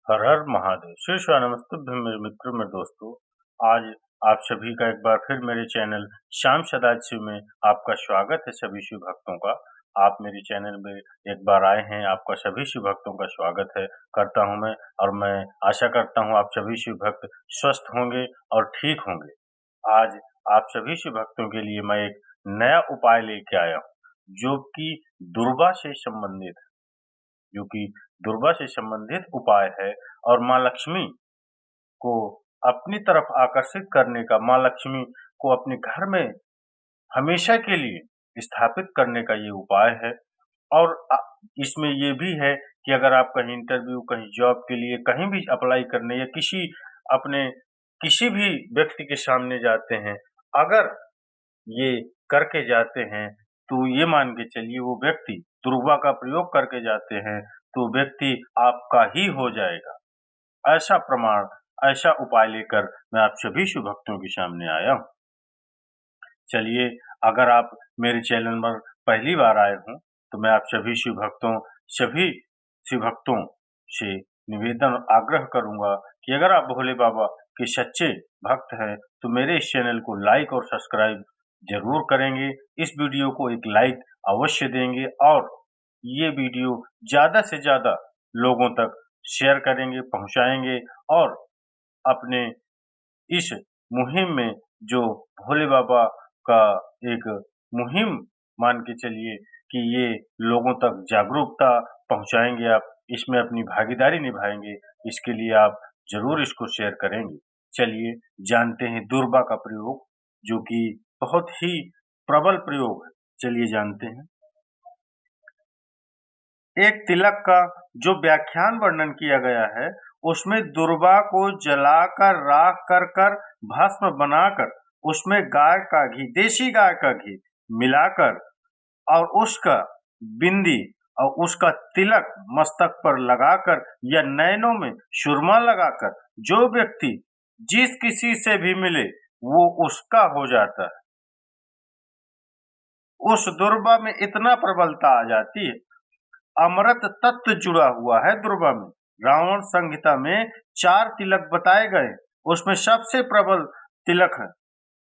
हर हर महादेव। शिव नमस्तुभ्यं मेरे मित्रों, मेरे दोस्तों। आज आप सभी का एक बार फिर मेरे चैनल श्याम सदाशिव में आपका स्वागत है। सभी शिव भक्तों का आप मेरे चैनल में एक बार आए हैं, आपका सभी शिव भक्तों का स्वागत है करता हूं मैं। और मैं आशा करता हूं आप सभी शिव भक्त स्वस्थ होंगे और ठीक होंगे। आज आप सभी शिव भक्तों के लिए मैं एक नया उपाय लेके आया हूँ, जो कि दुर्गा से संबंधित है, जो कि दुर्गा से संबंधित उपाय है। और माँ लक्ष्मी को अपनी तरफ आकर्षित करने का, माँ लक्ष्मी को अपने घर में हमेशा के लिए स्थापित करने का ये उपाय है। और इसमें ये भी है कि अगर आप कहीं इंटरव्यू, कहीं जॉब के लिए कहीं भी अप्लाई करने या किसी भी व्यक्ति के सामने जाते हैं, अगर ये करके जाते हैं तो ये मान के चलिए वो व्यक्ति दुर्गा का प्रयोग करके जाते हैं तो व्यक्ति आपका ही हो जाएगा। ऐसा प्रमाण, ऐसा उपाय लेकर मैं आप सभी शिव भक्तों के सामने आया हूँ। चलिए, अगर आप मेरे चैनल पर पहली बार आए हों तो मैं आप सभी शिव भक्तों से निवेदन और आग्रह करूंगा कि अगर आप भोले बाबा के सच्चे भक्त हैं तो मेरे इस चैनल को लाइक और सब्सक्राइब जरूर करेंगे। इस वीडियो को एक लाइक अवश्य देंगे और ये वीडियो ज़्यादा से ज़्यादा लोगों तक शेयर करेंगे, पहुंचाएंगे। और अपने इस मुहिम में, जो भोले बाबा का एक मुहिम मान के चलिए कि ये लोगों तक जागरूकता पहुंचाएंगे, आप इसमें अपनी भागीदारी निभाएंगे, इसके लिए आप जरूर इसको शेयर करेंगे। चलिए जानते हैं दुर्गा का प्रयोग, जो कि बहुत ही प्रबल प्रयोग है। चलिए जानते हैं। एक तिलक का जो व्याख्यान वर्णन किया गया है, उसमें दुर्गा को जलाकर, राख कर भस्म बनाकर, उसमें गाय का घी, देशी गाय का घी मिलाकर और उसका बिंदी और उसका तिलक मस्तक पर लगाकर या नैनों में सुरमा लगाकर जो व्यक्ति जिस किसी से भी मिले वो उसका हो जाता है। उस दुर्गा में इतना प्रबलता आ जाती है, अमृत तत्व जुड़ा हुआ है दुर्गा में। रावण संहिता में 4 तिलक बताए गए, उसमें सबसे प्रबल तिलक है।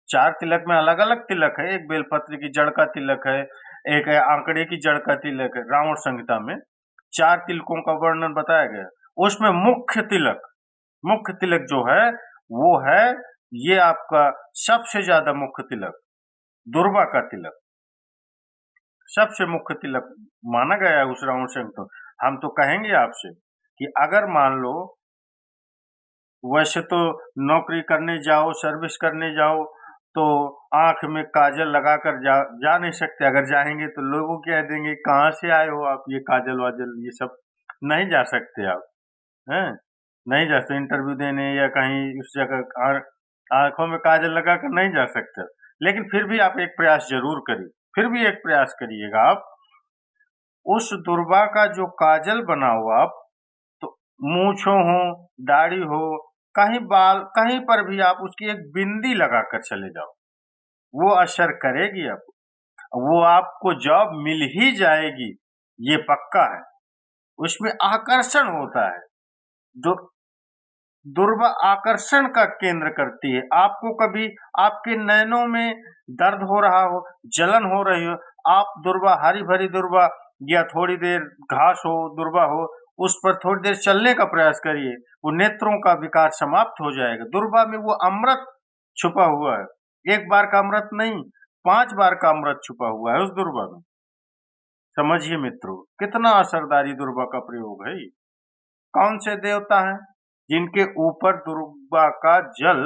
4 तिलक में अलग अलग तिलक है, एक बेलपत्र की जड़ का तिलक है, एक आंकड़े की जड़ का तिलक है। रावण संहिता में 4 तिलकों का वर्णन बताया गया। उसमें मुख्य तिलक जो है वो है ये आपका सबसे ज्यादा मुख्य तिलक, दुर्गा का तिलक सबसे मुख्य तिलक माना गया है उस रावण संहिता। हम तो कहेंगे आपसे कि अगर मान लो, वैसे तो नौकरी करने जाओ, सर्विस करने जाओ तो आंख में काजल लगाकर जा नहीं सकते। अगर जाएंगे तो लोगों कह देंगे कहाँ से आए हो आप, ये काजल वाजल ये सब नहीं जा सकते आप, हैं? नहीं जा सकते इंटरव्यू देने या कहीं उस जगह आंखों में काजल लगाकर नहीं जा सकते। लेकिन फिर भी आप एक प्रयास जरूर करिए, फिर भी एक प्रयास करिएगा आप। उस दुर्गा का जो काजल बना हुआ, आप तो मूंछों हो, दाढ़ी हो, कहीं बाल, कहीं पर भी आप उसकी एक बिंदी लगाकर चले जाओ, वो असर करेगी। आपको वो आपको जॉब मिल ही जाएगी, ये पक्का है। उसमें आकर्षण होता है, दुर्गा आकर्षण का केंद्र करती है। आपको कभी आपके नैनों में दर्द हो रहा हो, जलन हो रही हो, आप दुर्गा, हरी भरी दुर्गा या थोड़ी देर घास हो, दुर्गा हो, उस पर थोड़ी देर चलने का प्रयास करिए, वो नेत्रों का विकार समाप्त हो जाएगा। दुर्गा में वो अमृत छुपा हुआ है, एक बार का अमृत नहीं, 5 बार का अमृत छुपा हुआ है उस दुर्गा में। समझिए मित्रों, कितना असरदारी दुर्गा का प्रयोग है। कौन से देवता हैं जिनके ऊपर दुर्गा का जल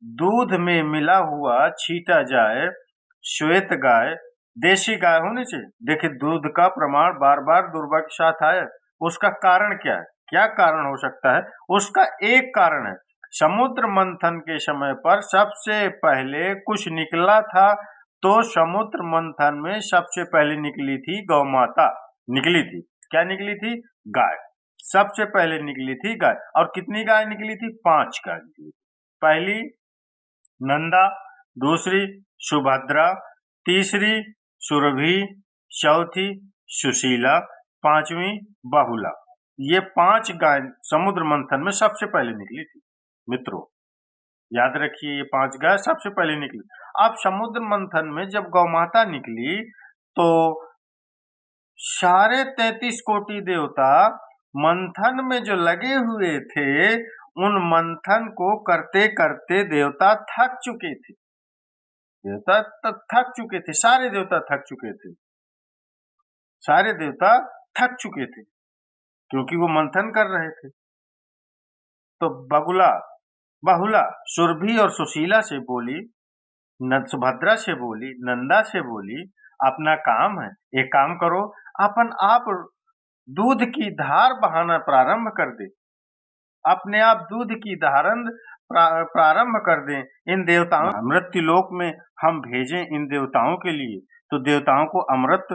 दूध में मिला हुआ छीटा जाए? श्वेत गाय, देशी गाय होनी चाहिए। देखिए, दूध का प्रमाण बार बार दुर्गा के साथ आया, उसका कारण क्या है? क्या कारण हो सकता है? उसका एक कारण है, समुद्र मंथन के समय पर सबसे पहले कुछ निकला था, तो समुद्र मंथन में सबसे पहले निकली थी गौ माता, निकली थी। क्या निकली थी? गाय। सबसे पहले निकली थी गाय। और कितनी गाय निकली थी? 5 गाय निकली थी। पहली नंदा, दूसरी सुभद्रा, तीसरी सुरभि, चौथी सुशीला, 5वीं बहुला। ये 5 गाय समुद्र मंथन में सबसे पहले निकली थी मित्रों। याद रखिए, ये 5 गाय सबसे पहले निकली। अब समुद्र मंथन में जब गौ माता निकली तो सारे 33 कोटि देवता मंथन में जो लगे हुए थे, उन मंथन को करते करते देवता थक चुके थे। देवता थक चुके थे, सारे देवता थक चुके थे, सारे देवता थक चुके थे, क्योंकि वो मंथन कर रहे थे। तो बहुला सुरभि और सुशीला से बोली, सुभद्रा से बोली, नंदा से बोली, अपना काम है, एक काम करो, अपन आप दूध की धार बहाना प्रारंभ कर दे, अपने आप दूध की धारण प्रारंभ कर दें। इन देवताओं मृत्यु लोक में हम भेजें इन देवताओं के लिए, तो देवताओं को अमृत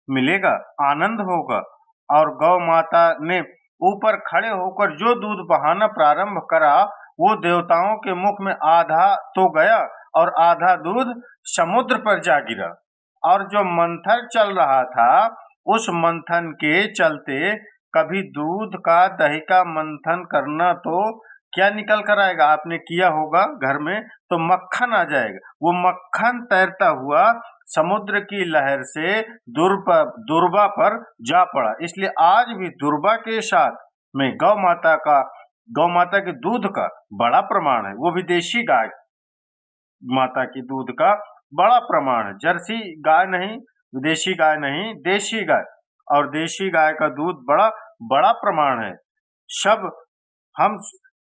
मिलेगा, आनंद होगा। और गौ माता ने ऊपर खड़े होकर जो दूध बहाना प्रारंभ करा, वो देवताओं के मुख में आधा तो गया और आधा दूध समुद्र पर जा गिरा। और जो मंथन चल रहा था, उस मंथन के चलते कभी दूध का दही का मंथन करना तो क्या निकल कर आएगा, आपने किया होगा घर में, तो मक्खन आ जाएगा। वो मक्खन तैरता हुआ समुद्र की लहर से दुर्वा पर जा पड़ा। इसलिए आज भी दुर्वा के साथ में गौ माता के दूध का बड़ा प्रमाण है, वो भी देशी गाय माता की दूध का बड़ा प्रमाण है। जर्सी गाय नहीं, विदेशी गाय नहीं, देशी गाय, और देशी गाय का दूध बड़ा प्रमाण है। सब हम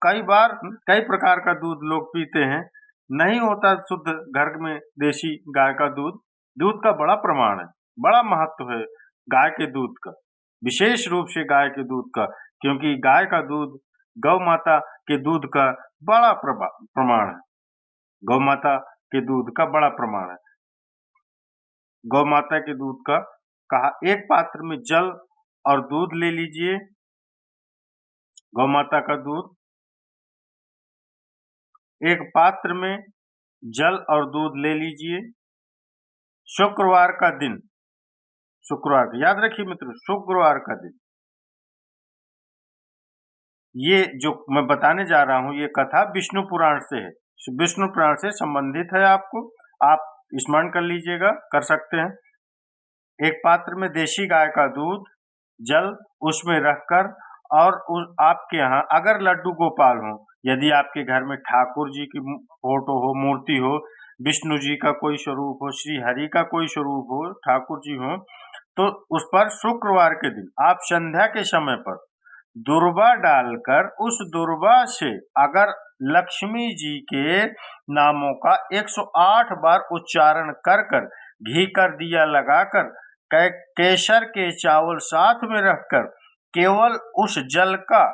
कई बार कई प्रकार का दूध लोग पीते हैं, नहीं होता शुद्ध घर में देशी गाय का दूध का बड़ा प्रमाण है, बड़ा महत्व है गाय के दूध का, विशेष रूप से गाय के दूध का, क्योंकि गाय का दूध गौ माता के दूध का बड़ा प्रमाण है। गौ माता के दूध का बड़ा प्रमाण है। गौ माता के दूध का कहा, एक पात्र में जल और दूध ले लीजिए। गौ माता का दूध एक पात्र में जल और दूध ले लीजिए। शुक्रवार का दिन, शुक्रवार का याद रखिए मित्रों, शुक्रवार का दिन। ये जो मैं बताने जा रहा हूं, ये कथा विष्णु पुराण से है, विष्णु पुराण से संबंधित है। आप स्मरण कर लीजिएगा, कर सकते हैं। एक पात्र में देशी गाय का दूध, जल उसमें रखकर, और आपके यहाँ अगर लड्डू गोपाल हो, यदि आपके घर में ठाकुर जी की फोटो हो, मूर्ति हो, विष्णु जी का कोई स्वरूप हो, श्री हरि का कोई स्वरूप हो, ठाकुर जी हो, तो उस पर शुक्रवार के दिन आप संध्या के समय पर दुर्वा डालकर, उस दुर्वा से अगर लक्ष्मी जी के नामों का 108 बार उच्चारण कर घी कर दिया लगाकर, केसर के चावल साथ में रखकर, केवल उस जल का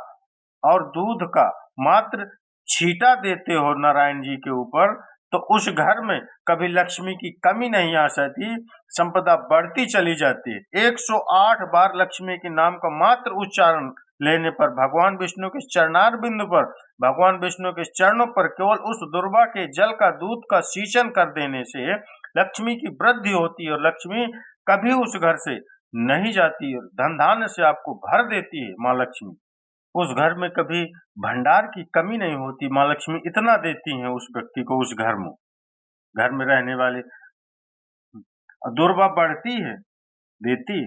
और दूध का मात्र छींटा देते हो नारायण जी के ऊपर, तो उस घर में कभी लक्ष्मी की कमी नहीं आ सकती, संपदा बढ़ती चली जाती है। 108 बार लक्ष्मी के नाम का मात्र उच्चारण लेने पर, भगवान विष्णु के चरणार बिंदु पर, भगवान विष्णु के चरणों पर केवल उस दुर्वा के जल का दूध का सींचन कर देने से लक्ष्मी की वृद्धि होती है, और लक्ष्मी कभी उस घर से नहीं जाती, और धन धान्य से आपको भर देती है माँ लक्ष्मी। उस घर में कभी भंडार की कमी नहीं होती, माँ लक्ष्मी इतना देती हैं उस व्यक्ति को, उस घर में रहने वाले। दुर्वा बढ़ती है, देती।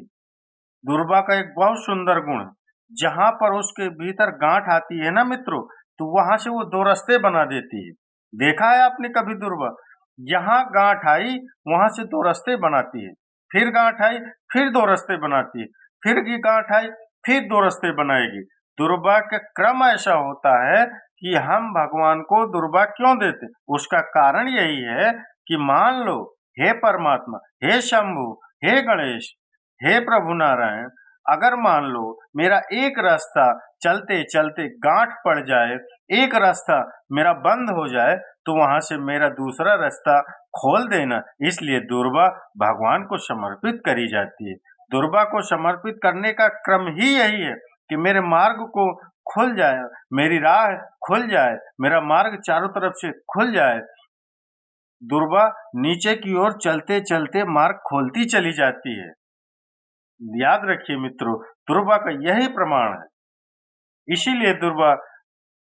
दुर्वा का एक बहुत सुंदर गुण है, जहां पर उसके भीतर गांठ आती है ना मित्रों, तो वहां से वो 2 रास्ते बना देती है। देखा है आपने कभी दुर्वा? जहां गांठ आई वहां से 2 रास्ते बनाती है, फिर गांठ आई फिर 2 रास्ते बनाती है, फिर की गांठ आई फिर 2 रास्ते बनाएगी। दुर्वा का क्रम ऐसा होता है कि हम भगवान को दुर्वा क्यों देते, उसका कारण यही है कि मान लो, हे परमात्मा, हे शंभु, हे गणेश, हे प्रभु नारायण, अगर मान लो मेरा एक रास्ता चलते चलते गांठ पड़ जाए, एक रास्ता मेरा बंद हो जाए, तो वहां से मेरा दूसरा रास्ता खोल देना। इसलिए दुर्वा भगवान को समर्पित करी जाती है। दुर्वा को समर्पित करने का क्रम ही यही है कि मेरे मार्ग को खुल जाए, मेरी राह खुल जाए, मेरा मार्ग चारों तरफ से खुल जाए। दुर्वा नीचे की ओर चलते चलते मार्ग खोलती चली जाती है। याद रखिए मित्रों, दुर्वा का यही प्रमाण है। इसीलिए दुर्वा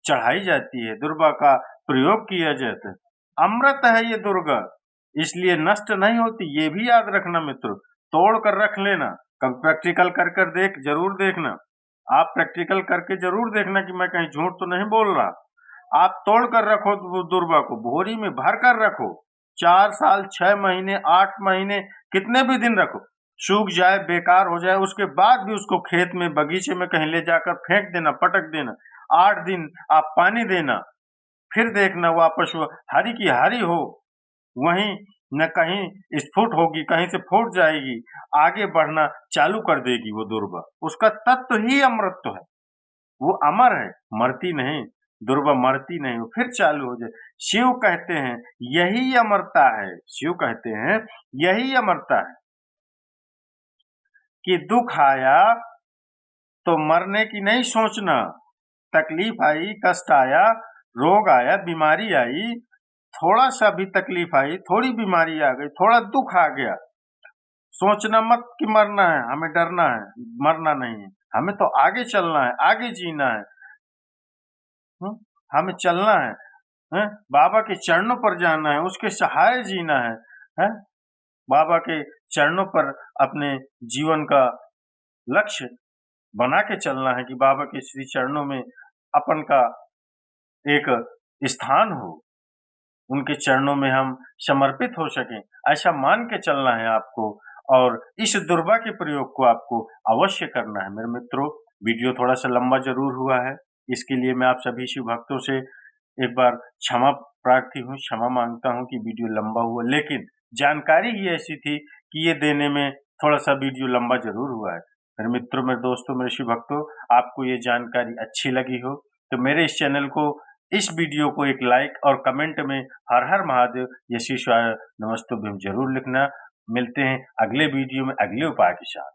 चढ़ाई जाती है, दुर्वा का प्रयोग किया जाता है। अमृत है ये दुर्गा, इसलिए नष्ट नहीं होती, ये भी याद रखना मित्रों। तोड़ कर रख लेना, कब प्रैक्टिकल कर देख जरूर देखना। आप प्रैक्टिकल करके जरूर देखना कि मैं कहीं झूठ तो नहीं बोल रहा। आप तोड़ कर रखो दुर्वा को, बोरी में भर कर रखो, 4 साल, 6 महीने, 8 महीने, कितने भी दिन रखो। सूख जाए, बेकार हो जाए, उसके बाद भी उसको खेत में, बगीचे में कहीं ले जाकर फेंक देना, पटक देना। 8 दिन आप पानी देना, फिर देखना वापस वो हरी की हरी हो, वहीं न कहीं स्फुट होगी, कहीं से फूट जाएगी, आगे बढ़ना चालू कर देगी वो दुर्वा। उसका तत्व ही अमृत है, वो अमर है, मरती नहीं, दुर्वा मरती नहीं, वो फिर चालू हो जाए। शिव कहते हैं यही अमरता है, शिव कहते हैं यही अमरता है कि दुख आया तो मरने की नहीं सोचना, तकलीफ आई, कष्ट आया, रोग आया, बीमारी आई, थोड़ा सा भी तकलीफ आई, थोड़ी बीमारी आ गई, थोड़ा दुख आ गया, सोचना मत कि मरना है, हमें डरना है, मरना नहीं है, हमें तो आगे चलना है, आगे जीना है। हमें चलना है, बाबा के चरणों पर जाना है, उसके सहारे जीना है, बाबा के चरणों पर अपने जीवन का लक्ष्य बना के चलना है कि बाबा के श्री चरणों में अपन का एक स्थान हो, उनके चरणों में हम समर्पित हो सकें, ऐसा मान के चलना है आपको। और इस दुर्वा के प्रयोग को आपको अवश्य करना है। मेरे मित्रों, वीडियो थोड़ा सा लंबा जरूर हुआ है, इसके लिए मैं आप सभी शिव भक्तों से एक बार क्षमा प्रार्थी हूँ, क्षमा मांगता हूँ कि वीडियो लंबा हुआ, लेकिन जानकारी ही ऐसी थी कि ये देने में थोड़ा सा वीडियो लंबा जरूर हुआ है। मेरे मित्रों, मेरे दोस्तों, मेरे शिव भक्तों, आपको ये जानकारी अच्छी लगी हो तो मेरे इस चैनल को, इस वीडियो को एक लाइक और कमेंट में हर हर महादेव या शिवाय नमस्तुभ्यम जरूर लिखना। मिलते हैं अगले वीडियो में अगले उपाय के साथ।